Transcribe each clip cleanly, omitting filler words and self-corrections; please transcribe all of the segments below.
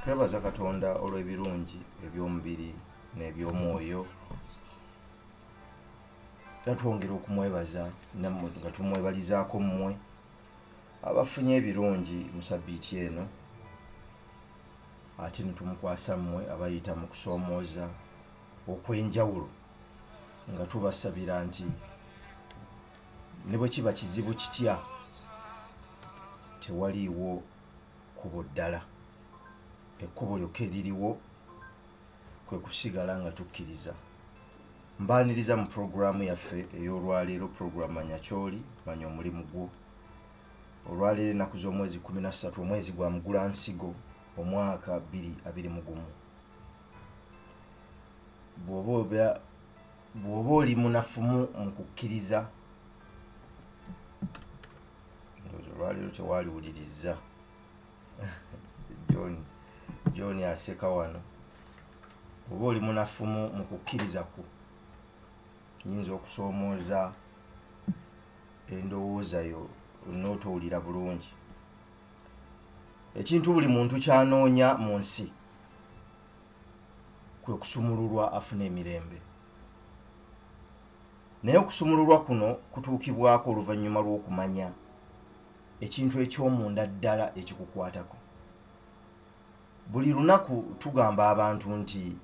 Twebaza Katonda olw'ebirungi eby'omubiri n'eby'omwoyo. Era twongera okumwebaza nammwe nga tumwebalizaako mmwe abafunye ebirungi mu sabbiiti eno, ate ne tumukwasa mmwe abayita mu kusoomooza okw'enjawulo nga tubasabira nti ne bwe kiba kizibu kitya tewaliiwo kkubo ddala. Ekkubo lyokka eririwo kwe kusigala nga tukkiriza. Mbaaniriza mu puroguramu yaffe ey'olwaleero, puroguramu Manya Ky'oli, Manya Omulimu Gwo. Olwaleero ennaku z'omwezi 13 omwezi gwa Mugulansigo omwaka 2021. Bw'oba oli munafumu mu kukkiriza, ndowooza olwaleero tewaaliwuliriza. John aseka wano. Bw'oba oli munafumu mu kukkiriza ku nyinza okusoomooza endowooza yo n'otowulira bulungi. Ekintu buli muntu kyanoonya mu nsi kwe kusumululwa afuna emirembe. Naye okusumululwa kuno kutuukibwako oluvannyuma lw'okumanya ekintu eky'omunda ddala ekikukwatako. Buli lunaku tugamba abantu nti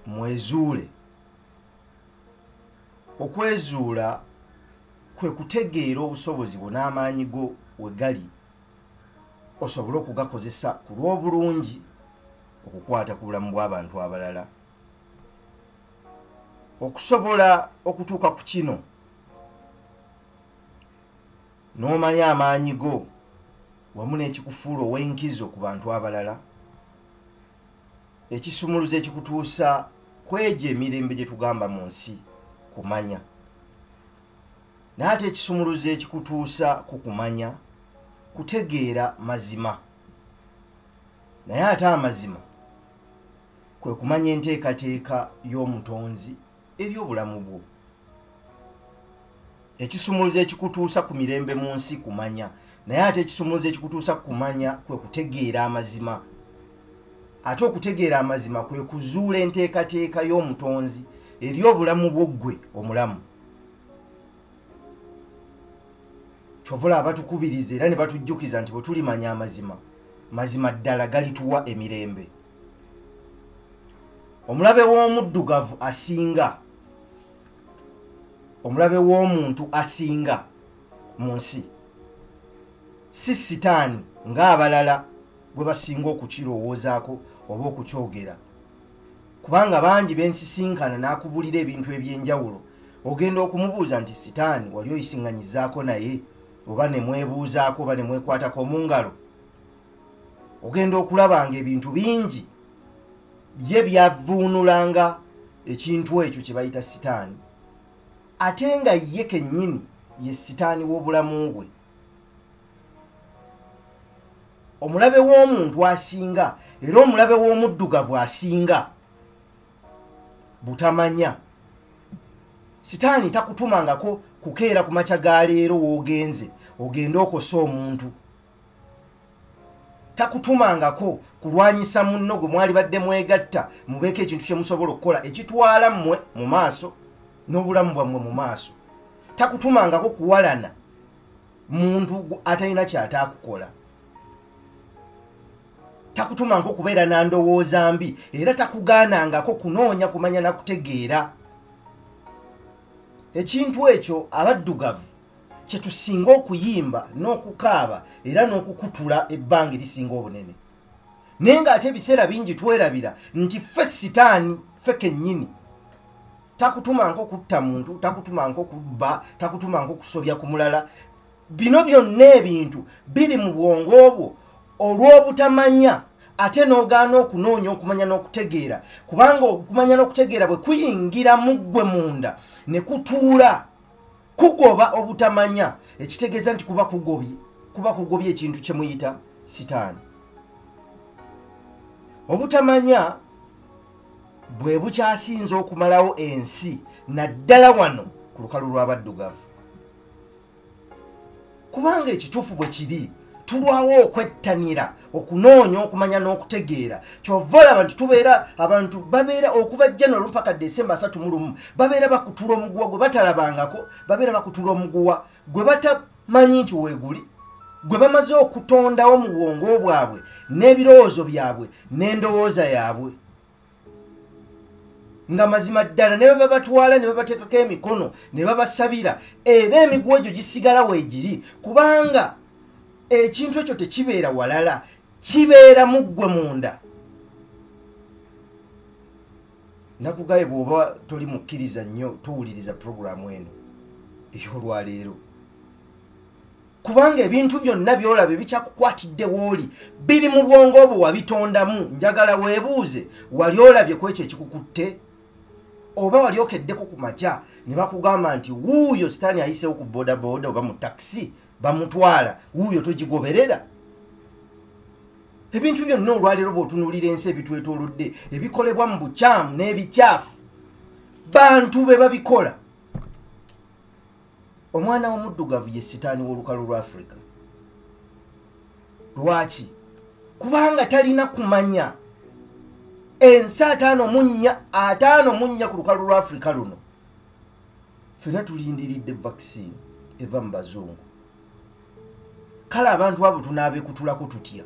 mwezuule. Okwezuula kwe kutegeera obusobozi bwo n'amaanyi go we gali osobole okugakozesa ku lw'obulungi okukwata ku bulamu bw'abantu abalala. Okusobola okutuuka ku kino n'omanya amaanyi go wamu n'ekikufuula ow'enkizo ku bantu abalala, ekisumuluzo ekikutuusa kwegyo emirembe gye tugamba mu nsi kumanya. Naye ate ekisumuluzo ekikutuusa ku kumanya kutegeera mazima. Naye ate amazima kwe kumanya enteekateeka y'omutonzi eri obulamu bwo. Ekisumuluzo ekikutuusa ku mirembe mu nsi kumanya. Naye ate ekisumuluzo ekikutuusa ku kumanya kwe kutegeera amazima. Ate okutegeera amazima kwe kuzuula enteekateeka y'omutonzi eri obulamu bwo ggwe omulamu. Kyovula abatukubiriza era ne batujjukiza nti bwe tulimanya amazima, mazima ddala galituwa emirembe. Omulabe w'omuddugavu asinga, omulabe w'omuntu asinga mu nsi si sitaani ng'abalala bwe basinga okukirowoozaako oba okukyogera. Kubanga bangi bensisinkana n'akubulira ebintu eby'enjawulo, ogenda okumubuuza nti sitaani wali oyisiŋŋanyizaako naye, oba ne mwebuuzaako oba ne mwekwatako mu ngalo. Ogenda okulabanga ebintu bingi ye byavuunulanga ekintu ekyo kye bayita sitaani, ate nga ye kennyini ye sitaani w'obulamu bwe. Omulabe w'omuntu asinga era omulabe w'omuddugavu asinga butamanya. Sitaani takutumangako kukeera ku makya ga leero w'ogenze ogende okosa omuntu. Takutumangako kulwanyisa munno gwe mwali badde mwegatta mubeeko ekintu kye musobola okukola ekitwala mmwe mu maaso n'obulamu bwammwe mu maaso. Takutumangako kuwalana muntu atalina kyataakukola. Takutumangako kubeera na ndowooza mbi era takugaanangako kunoonya kumanya na kutegeera. Ekintu ekyo abaddugavu kye tusinga okuyimba n'okukaaba era n'okukutula ebbanga erisinga obunene. Naye ng'ate ebiseera bingi twerabira nti ffe sitaani ffe kennyini takutumangako kutta muntu, takutumangako kubba, takutumangako kusobya ku mulala. Bino byonna ebintu biri mu bwongo obwo olw'obutamanya ate n'ogaana okunoonya okumanya n'okutegeera. Kubanga okumanya n'okutegeera bwe kuyingira mu ggwe munda ne kutuula kugoba obutamanya, ekitegeeza nti kuba kugobye ekintu kye muyita sitaani. Obutamanya bwe bukyasinze okumalawo ensi naddala wano ku lukalu lw'abaddugavu. Kubanga ekituufu bwe kiri tulwawo okwettanira okunoonya okumanya n'okutegeera kyova olaba nti tubeera abantu babeera okuva January mpaka December 31 babeera bakutula omuguwa gwe batalabangako babeera bakutula omuguwa gwe batamanyi nti weeguli gwe bamaze okutondawo mu bwongo bwabwe n'ebirowoozo byabwe n'endowooza yaabwe nga mazima ddala ne babatwala ne babateekako emikono ne babasabira era emiguwa egyo gisigala weegiri kubanga ekintu ekyo tekibeera walala kibeera mu ggwe munda nakugaye bw'oba toli mukkiriza nnyo tuwuliriza puroguramu eno ey'olwaleero kubanga ebintu byonna by'olaba ebikyakukwatidde w'oli biri mu bwongo bwo wabitondamu njagala weebuuze wali olabye ku ekyo ekikukutte oba wali okeddeko ku makya ne bakugamba nti wuuyo sitaani ayiseewo ku bodaboda oba mu takisi bamutwala wuuyo togigoberera ebintu byonna olwaleero bw'otunuulira ensi ebitwetoolodde ebikolebwa mu bukyamu n'ebikyafu bantu be babikola omwana w'omuddugavu ye sitaani w'olukalu lwa Africa lwaki kubanga talina kumanya ensi 54 ku lukalu lwa Africa luno fena tulindiridde vaccine eva mu bazungu kale abantu abo tunaabekutulako tutya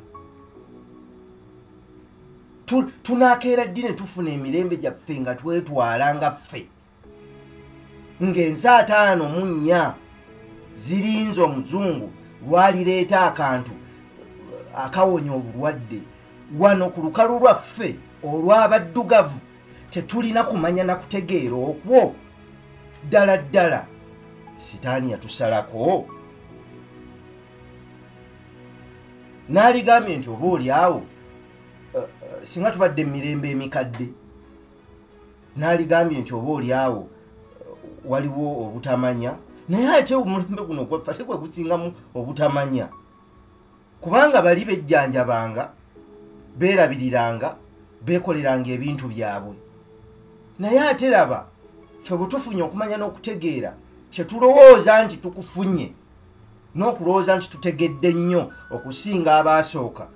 tunakeera ddi ne tufuna emirembe gyaffe nga twetwala nga ffe ng'ensi 54 zirinze omuzungu lwalireeta akantu akawonya obulwadde wano ku lukalu lwaffe olw'abaddugavu tetulina kumanya na kutegeera okwo ddala ddala sitaani yatusalako n'aligambye nti oba oli awo singa tubadde mirembe emikadde n'aligambye nti oba oli awo waliwo obutamanya naye ate omulembe guno ogwaffe ate gwe gusingamu obutamanya kubanga bali bejjanjabanga beerabiriranga beekoleranga ebintu byabwe naye ate laba ffe bwe tufunye okumanya n'okutegeera kye tulowooza nti tukufunye n'okulowooza nti tutegedde nnyo okusinga abaasooka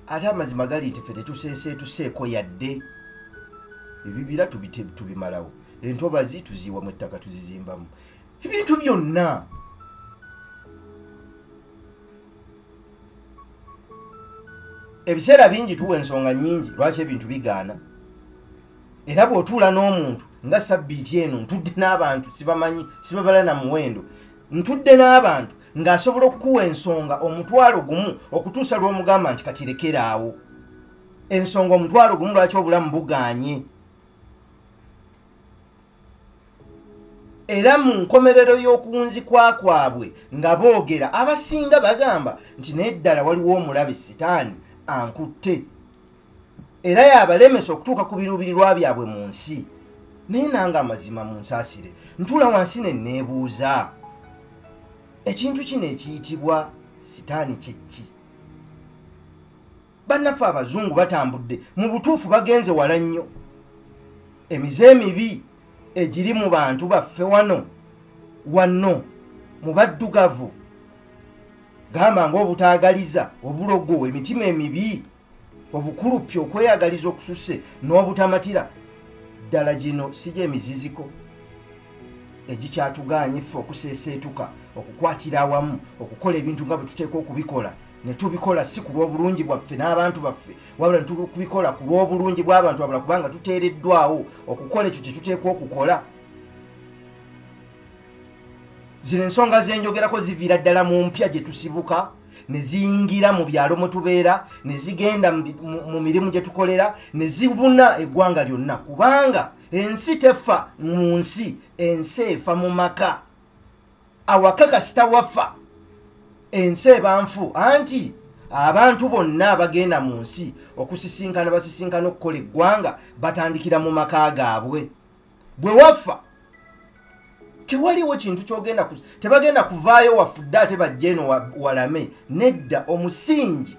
ate amazima gali nti ffe tetuseeko yadde ebibira tubimalawo entobazi tuziiwa mu ettaka tuzizimbamu ebintu byonna ebiseera bingi tuwa ensonga nnyingi lwaki ebintu bigaana era bw'otuula n'omuntu nga sabbiiti eno ntudde n'abantu sibamanyi sibabala na muwendo ntudde n'abantu ng'asobola okukuwa ensonga omutwalo gumu okutuusa lw'omugamba nti katirekeraawo ensonga omutwalo gumu lwaki obulamu bugaanye era mu nkomerero y'okunzikwa kwabwe nga boogera abasinga bagamba nti naye ddala waliwo omulabe sitaani ankutte era yabalemesa okutuuka ku biruubirirwa byabwe mu nsi naye nanga amazima mu nsaasire ntuula wansi ne neebuuza ekintu kino ekiyitibwa sitaani kyeki bannaffe abazungu batambudde mu butuufu bagenze wala nnyo emize emibi egiri mu bantu baffe wano mu baddugavu gamba ng'obutaagaliza obulogo emitima emibi obukuluppi okweyagaliza okususe n'obutamatira ddala gino sijja emiziziko egikyatuganye ffe okuseeseetuka okukwatira awamu okukola ebintu nga bwe tuteeka okubikola ne tubikola si ku lw'obulungi bwaffe n'abantu baffe wabula netubikola ku lw'obulungi bw'abantu wabula kubanga tuteereddwawo okukola ekyo kye tuteekwa okukola zino ensonga zenjogerako ziviira ddala mu mpya gye tusibuka ne ziyingira mu byalo mwe tubeera ne zigenda mu mirimu gye tukolera ne zibuna eggwanga lyonna kubanga ensi tefa mu nsi ensi efa mu maka awaka kasita wafa ensi eba nfu anti abantu bonna abagenda mu nsi okusisinkana basisinkana okukola eggwanga batandikira mu maka gaabwe bwe wafa tewaliwo kintu kyogenda tebagenda kuvaayo wafudde ate bajja eno walame nedda omusingi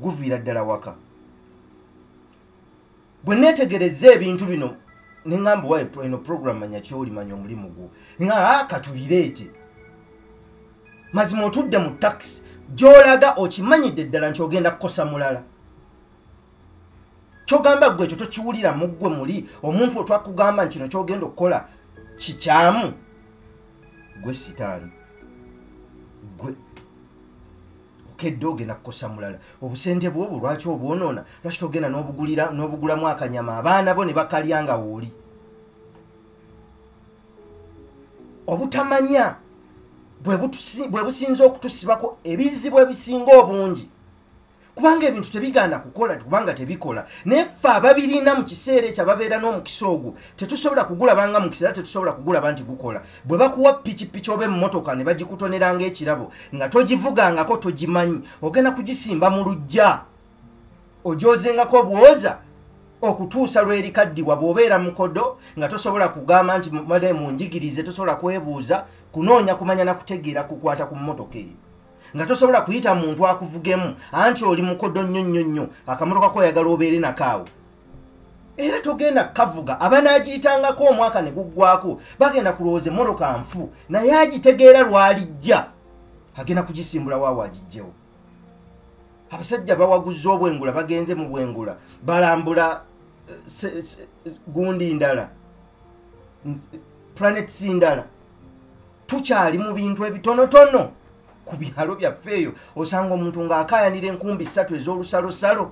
guviira ddala waka bwe neetegereza ebintu bino neŋŋamba wa eno program manya kyoli manya omulimu gwo nga katubireete mazima otudde mu taxi gy'olaga okimanyidde ddala nti ogenda kukosa mulala. Kyogamba gwe ekyo tokiwulira mu ggwe muli omuntu otwakugamba nti kino kyogenda okukola kikyamu. Gwe sitaani. Gwe okedde ogenda kukosa mulala. Obusente bwobwo lwaki obwonoona? Lwaki togenda n'obugulamu akanyama abaana bo ne bakalya nga wooli? Obutamanya bwe businza okutusibako ebizibu ebisinga obungi. Kubanga ebintu tebigaana kukola kubanga tebikola. Neffe ababirina mu kiseera ekyo ababeera n'omukisa ogwo tetusobola kugulabanga mu kiseera tetusobola kugulaba nti gukola. Bwe bakuwa pikipiki oba emmotoka ne bagikutoneranga ekirabo nga togivugangako togimanyi, ogenda kugisimba mu lujja ogyozengako bwoza okutuusa lw'erikaddibwa bw'obeera mukodo nga tosobola kugamba nti made munjigirize, tosobola kwebuuza kunoonya kumanya na kutegeera kukwata ku mmotoka eyo. Nga tosobola kuyita muntu akuvugemu anti oli mukodo nnyo akamotoka ko oyagala obeere nakaawo. Era togenda kavuga abanaagiyitangako omwaka ne guggwako bagenda kulowooza emmotoka nfu naye agitegeera lwalijja agenda kugisimbula waawo agijjewo. Abasajja bawaguza obwengula bagenze mu bwengula balambula gundi ndala planets ndala. Tukyali mu bintu ebitonotono ku byalo byaffe eyo osanga omuntu ng'akaayanira enkumbi 3 ez'olusalosalo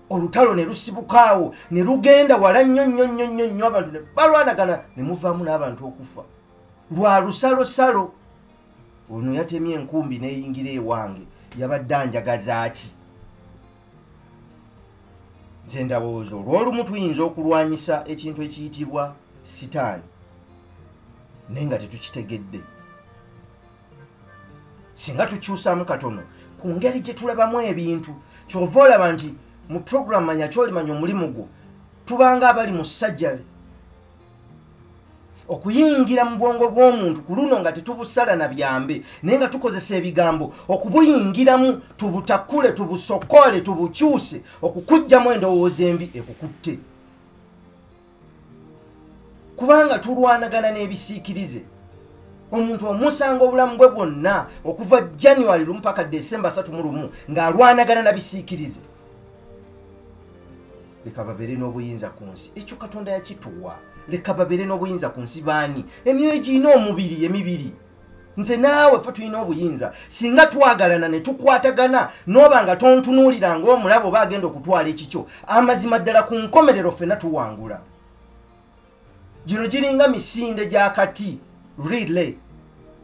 olutalo ne lusibukaawo ne lugenda wala nnyo abantu ne balwanagana ne muvaamu n'abantu okufa lwa lusalosalo. Ono yatemye enkumbi n'eyingira ewange yabadde anjagaza ki? Nze ndowooza olw'olumu tuyinza okulwanyisa ekintu ekiyitibwa sitaani naye nga tetukitegedde. Singa tukyusaamu katono ku ngeri gye tulabamu ebintu kyova olaba nti mu programu manya kyolimanya omulimu gwo tubanga abali mu sajjale okuyingira mu bwongo bw'omuntu ku luno nga tetubusala na byambe naye nga tukozesa ebigambo okubuyingiramu tubutakule tubusokole tubukyuse okukujjamu endowooza embi ekukutte kubanga tulwanagana n'ebisiikirize. Omuntu omusanga obulamu bwe bwonna okuva January 1 mpaka December 31 ng'alwanagana na bisiikirize. Leka babeere n'obuyinza ku nsi ekyo Katonda yakituwa. Leka babeere n'obuyinza ku nsi baani emyoyo giyina omubiri emibiri. Nze naawe ffe tulina obuyinza singa twagalana ne tukwatagana n'oba nga tontunuulira ng'omulabo bagenda okutwala ekikyo amazima ddala ku nkomerero ffenna tuwangula. Gino giringa misinde gy'akati relay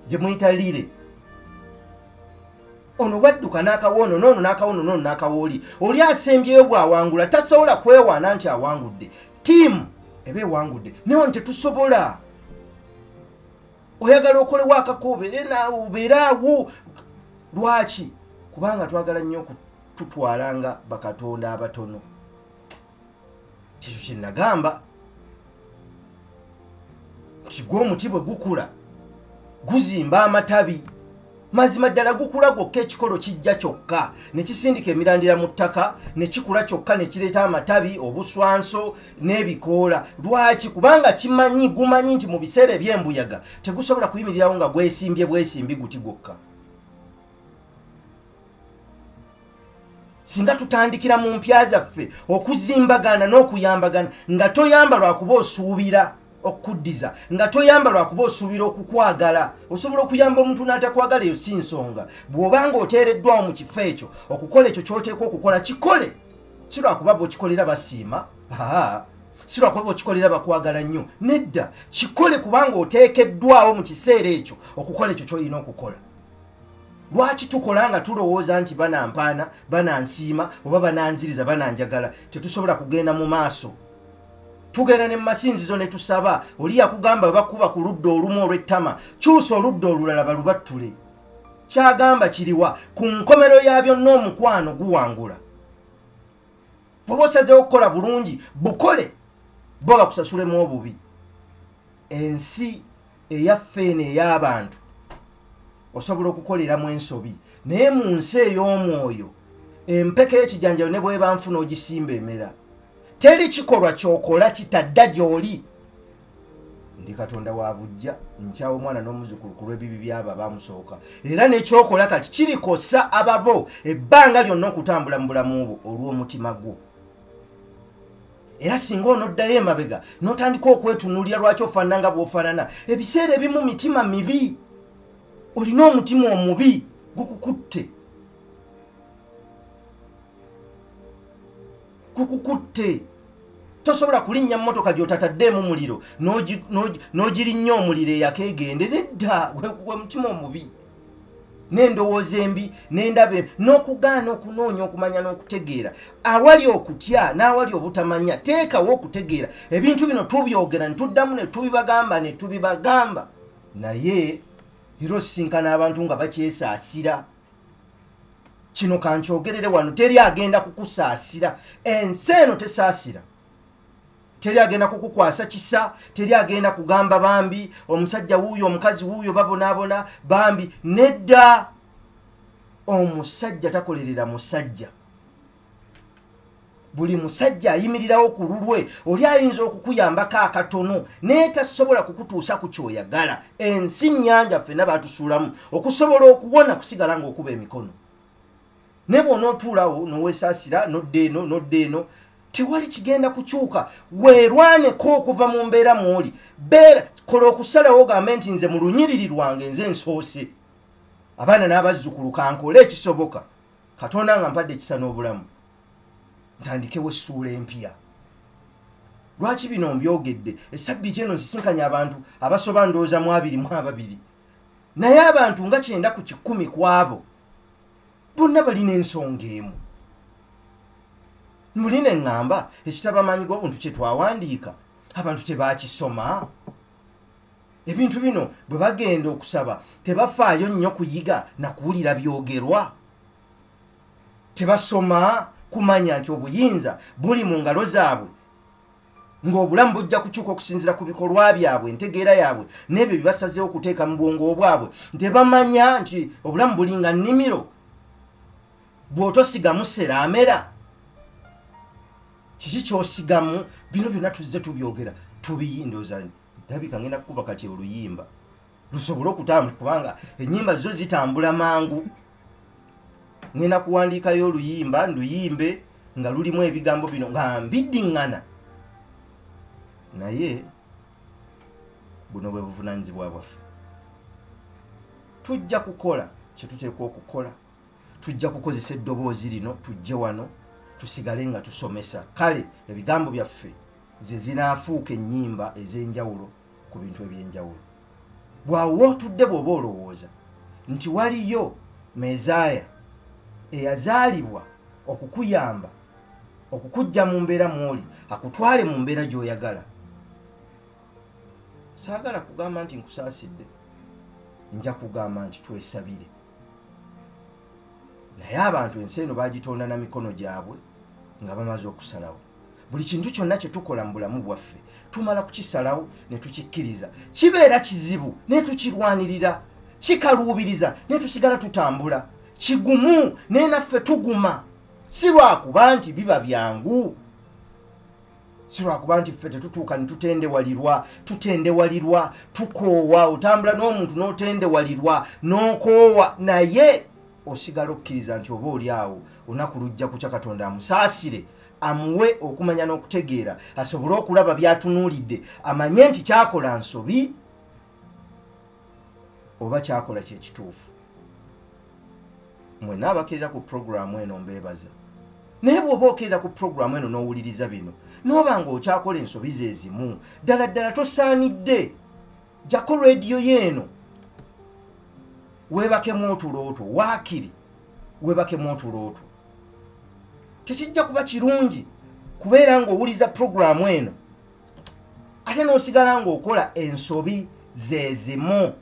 gye muyita lire. Ono wadduka n'akawono n'ono n'akawono n'ono n'akawooli oli asembyeyo bw'awangula tasobola kwewaana nti awangudde. Tiimu eba ewangudde naye tetusobola. Oyagala okolewo akakoobere naawe obeere awo. Lwaki? Kubanga twagala nnyo okututwalanga bakatonda abatono. Kikyo kye nagamba nti gw'omuti bwe gukula guzimba amatabi. Mazima ddala gukula gwokka ekikolo kijja kyokka ne kisindika emirandira mu ttaka ne kikula kyokka ne kireeta amatabi obuswanso n'ebikoola. Lwaki? Kubanga gumanyi nti mu biseera eby'embuyaga tegusobola kuyimirirawo nga gwesimbye bwesimbi guti gwokka. Singa tutandikira mu mpya zaffe okuzimbagana n'okuyambagana nga toyamba lwakuba osuubira okuddiza nga toyamba lwakuba osuubira okukwagala. Osobola okuyamba omuntu n'atakwagala eyo si nsonga. Bw'obanga oteereddwawo mu kifo ekyo okukola ekyo ky'oteekwa okukola kikole. Si lwakuba bw'okikolera basiima, si lwakuba bw'okikolera bakwagala nnyo. Nedda, kikole kubanga oteekeddwawo mu kiseera ekyo okukola ekyo ky'olina okukola. Lwaki tukola nga tulowooza nti banampaana banansiima oba bananziriza bananjagala tetusobola kugenda mu maaso? Tugenda ne masinzizo ne tusaba oli yakugamba bakuba ku ludda olumu olw'ettama kyusa oludda olulala balubattule. Kyagamba kiriwa ku nkomero ya byonna omukwano guwangula. Bw'oba osazeewo okukola bulungi bukole bo bakusasulemu obubi. Ensi eyaffe eno ey'abantu osobola okukoleramu ensobi naye mu nsi ey'omwoyo empeka y'ekijanjalo ne bw'eba nfuna ogisimba emera. Teri kikolwa kyokola kitadda gy'oli ndi Katonda wa bujja nkyawo omwana n'omuzukulu ku lw'ebibi byaba bamusooka era n'ekyokola kati kirikosa ababo ebbanga lyonna okutambula mu bulamu bwo olw'omutima gwo era singa onoddayo emabega n'otandika okwetunuulira lwaki ofaanana nga bw'ofaanana ebiseera ebimu mitima mibi olina omutima omubi gukukutte tosobola kulinnya mmotoka gy'otataddeemu muliro n'ogirinnya omuliro eyakegende nedda gwe mutima omubi n'endowooza embi n'endaba n'okugaana okunoonya okumanya n'okutegeera awali okutya n'awali obutamanya teekawo okutegeera ebintu bino tubyogera ne tuddamu ne tubibagamba naye era osisinkana abantu nga bakyesaasira kino kankyogerere wano teri agenda kukusaasira ensi eno tesaasira teri agenda kukukwasa kisa teri agenda kugamba bambi omusajja wuuyo omukazi wuuyo babonaabona bambi nedda omusajja takolerera musajja buli musajja ayimirirawo ku lulwe oli ayinza okukuyambako akatono naye tasobola kukutuusa ku kyoyagala ensi nnyanja ffenna baatusuulamu okusobola okuwona kusigala ng'okuba emikono ne bw'onootuulawo noweesaasira nodda eno tewali kigenda kukyuka weerwaneko okuva mu mbeera mw'oli kola okusalawo ogambe nti nze mu lunyiriri lwange nze nsoose abaana n'abazzukulu kankole ekisoboka Katonda nga mpadde ekisa n'obulamu ntandikewo essuula empya lwaki bino mbyogedde essabbiiti eno nsisinkanya abantu abasoba ndowooza mu 22 naye abantu nga 9 ku 10 ku abo bonna balina ensonga emu mulina eŋŋamba ekitabo amaanyi g'obuntu kye twawandiika abantu tebakisoma ebintu bino bwe bagenda okusaba tebafaayo nnyo kuyiga na kuwulira byogerwa tebasoma kumanya nti obuyinza buli mu ngalo zaabwe ng'obulamu bujja kukyuka okusinziira ku bikolwa byabwe entegeera yaabwe n'ebyo bibasazeewo okuteeka mu bwongo bwabwe tebamanya nti obulamu bulinga nnimiro bw'otosigamu seraamera kiki kyosigamu bino byonna tuzze tubyogera tubiyindoza ndabika ngenda kukuba kati oluyimba lusobole okutambula kubanga ennyimba zo zitambula mangu ngenda kuwandiikayo oluyimba nduyimbe nga lulimu ebigambo bino nga mbiddiŋŋana naye buno bwe buvunaanyizibwa bwaffe tujja kukola kye tuteekwa okukola tujja kukozesa eddoboozi lino tujje wano tusigale nga tusomesa kale ebigambo byaffe ze zinaafuuka ennyimba ez'enjawulo ku bintu eby'enjawulo bwawe otudde bw'oba olowooza nti waliyo Mezaaya eyazaalibwa okukuyamba okukujja mu mbeera mw'oli akutwale mu mbeera gy'oyagala saagala kugamba nti nkusaasidde nja kugamba nti twesabire naye abantu ensi eno bagitonda na mikono gyabwe nga bamaze okusalawo buli kintu kyonna kye tukola mu bulamu bwaffe tumala kukisalawo ne tukikkiriza kibeera kizibu ne tukirwanirira kikaluubiriza ne tusigala tutambula kigumu naye naffe tuguma si lwakuba nti biba byangu si lwakuba nti ffe tetutuuka ne tutendewalirwa tukoowa otambula n'omuntu n'otendewalirwa n'okoowa naye osigala okukkiriza nti oba oli awo olunaku lujja kukya Katonda amusaasire amuwe okumanya n'okutegeera asobole okulaba byatunuulidde amanye nti kyakola nsobi oba kyakola kyekituufu mwenna abakkirira ku puroguramu eno mbeebaza naye bw'oba okkirira ku puroguramu eno n'owuliriza bino n'oba nga okyakola ensobi ze zimu ddala ddala tosaanidde jako rediyo yeeno weebakemu otulooto waakiri weebakemu otulooto tekijja kuba kirungi kubeera ng'owuliza puroguramu eno ate n'osigala ng'okola ensobi ze zimu